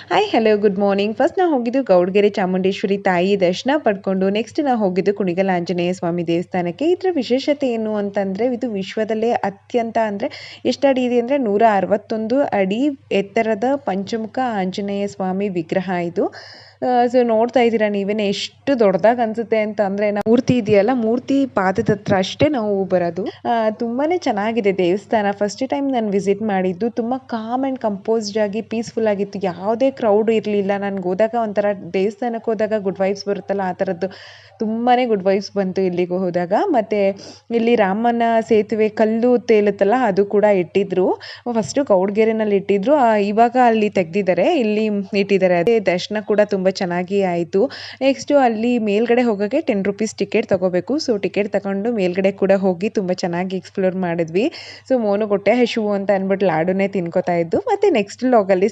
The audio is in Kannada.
Hi hello good morning. First ನಾವು ಹೋಗಿದ್ದು ಗೌಡಗೆರೆ ಚಾಮುಂಡೇಶ್ವರಿ ತಾಯಿ ದರ್ಶನ ಪಡ್ಕೊಂಡು ನೆಕ್ಸ್ಟ್ ನಾವು ಹೋಗಿದ್ದು ಕುಣಿಗಲ್ ಆಂಜನೇಯ ಸ್ವಾಮಿ ದೇವಸ್ಥಾನಕ್ಕೆ. ಇದರ ವಿಶೇಷತೆ ಏನು ಅಂತಂದರೆ ಇದು ವಿಶ್ವದಲ್ಲೇ ಅತ್ಯಂತ ಅಂದರೆ ಎಷ್ಟು ಅಡಿ ಇದೆ ಅಂದರೆ 161 ಅಡಿ ಎತ್ತರದ ಪಂಚಮುಖ ಆಂಜನೇಯ ಸ್ವಾಮಿ ವಿಗ್ರಹ ಇದು. ಸೊ ನೋಡ್ತಾ ಇದ್ದೀರಾ ನೀವೇನೆ ಎಷ್ಟು ದೊಡ್ಡದಾಗಿ ಅನ್ಸುತ್ತೆ ಅಂತ ಅಂದರೆ ನಾವು ಮೂರ್ತಿ ಇದೆಯಲ್ಲ, ಮೂರ್ತಿ ಪಾದದ ಹತ್ರ ಅಷ್ಟೇ ನಾವು ಬರೋದು. ತುಂಬಾನೇ ಚೆನ್ನಾಗಿದೆ ದೇವಸ್ಥಾನ. ಫಸ್ಟ್ ಟೈಮ್ ನಾನು ವಿಸಿಟ್ ಮಾಡಿದ್ದು. ತುಂಬ ಕಾಮ್ ಆ್ಯಂಡ್ ಕಂಪೋಸ್ಡ್ ಆಗಿ ಪೀಸ್ಫುಲ್ ಆಗಿತ್ತು. ಯಾವುದೇ ಕ್ರೌಡ್ ಇರಲಿಲ್ಲ. ನನಗೆ ಹೋದಾಗ ಒಂಥರ ದೇವಸ್ಥಾನಕ್ಕೆ ಹೋದಾಗ ಗುಡ್ ವೈಬ್ಸ್ ಬರುತ್ತಲ್ಲ, ಆ ಥರದ್ದು ತುಂಬಾ ಗುಡ್ ವೈಬ್ಸ್ ಬಂತು ಇಲ್ಲಿಗೆ ಹೋದಾಗ. ಮತ್ತು ಇಲ್ಲಿ ರಾಮನ ಸೇತುವೆ ಕಲ್ಲು ತೇಲುತ್ತಲ್ಲ ಅದು ಕೂಡ ಇಟ್ಟಿದ್ರು. ಫಸ್ಟು ಗೌಡಗೆರೆನಲ್ಲಿ ಇಟ್ಟಿದ್ರು, ಇವಾಗ ಅಲ್ಲಿ ತೆಗ್ದಿದ್ದಾರೆ, ಇಲ್ಲಿ ಇಟ್ಟಿದ್ದಾರೆ. ಅದೇ ದರ್ಶನ ಕೂಡ ತುಂಬ ಚೆನ್ನಾಗಿ ಆಯಿತು. ನೆಕ್ಸ್ಟು ಅಲ್ಲಿ ಮೇಲ್ಗಡೆ ಹೋಗೋಕ್ಕೆ 10 ರುಪೀಸ್ ಟಿಕೆಟ್ ತೊಗೋಬೇಕು. ಸೊ ಟಿಕೆಟ್ ತಗೊಂಡು ಮೇಲ್ಗಡೆ ಕೂಡ ಹೋಗಿ ತುಂಬ ಚೆನ್ನಾಗಿ ಎಕ್ಸ್ಪ್ಲೋರ್ ಮಾಡಿದ್ವಿ. ಸೊ ಮೋನು ಹೊಟ್ಟೆ ಹಸಿವು ಅಂತ ಅಂದ್ಬಿಟ್ಟು ಲಾಡುನೇ ತಿನ್ಕೋತಾ ಇದ್ದು. ಮತ್ತು ನೆಕ್ಸ್ಟ್ ಲಾಗಲ್ಲಿ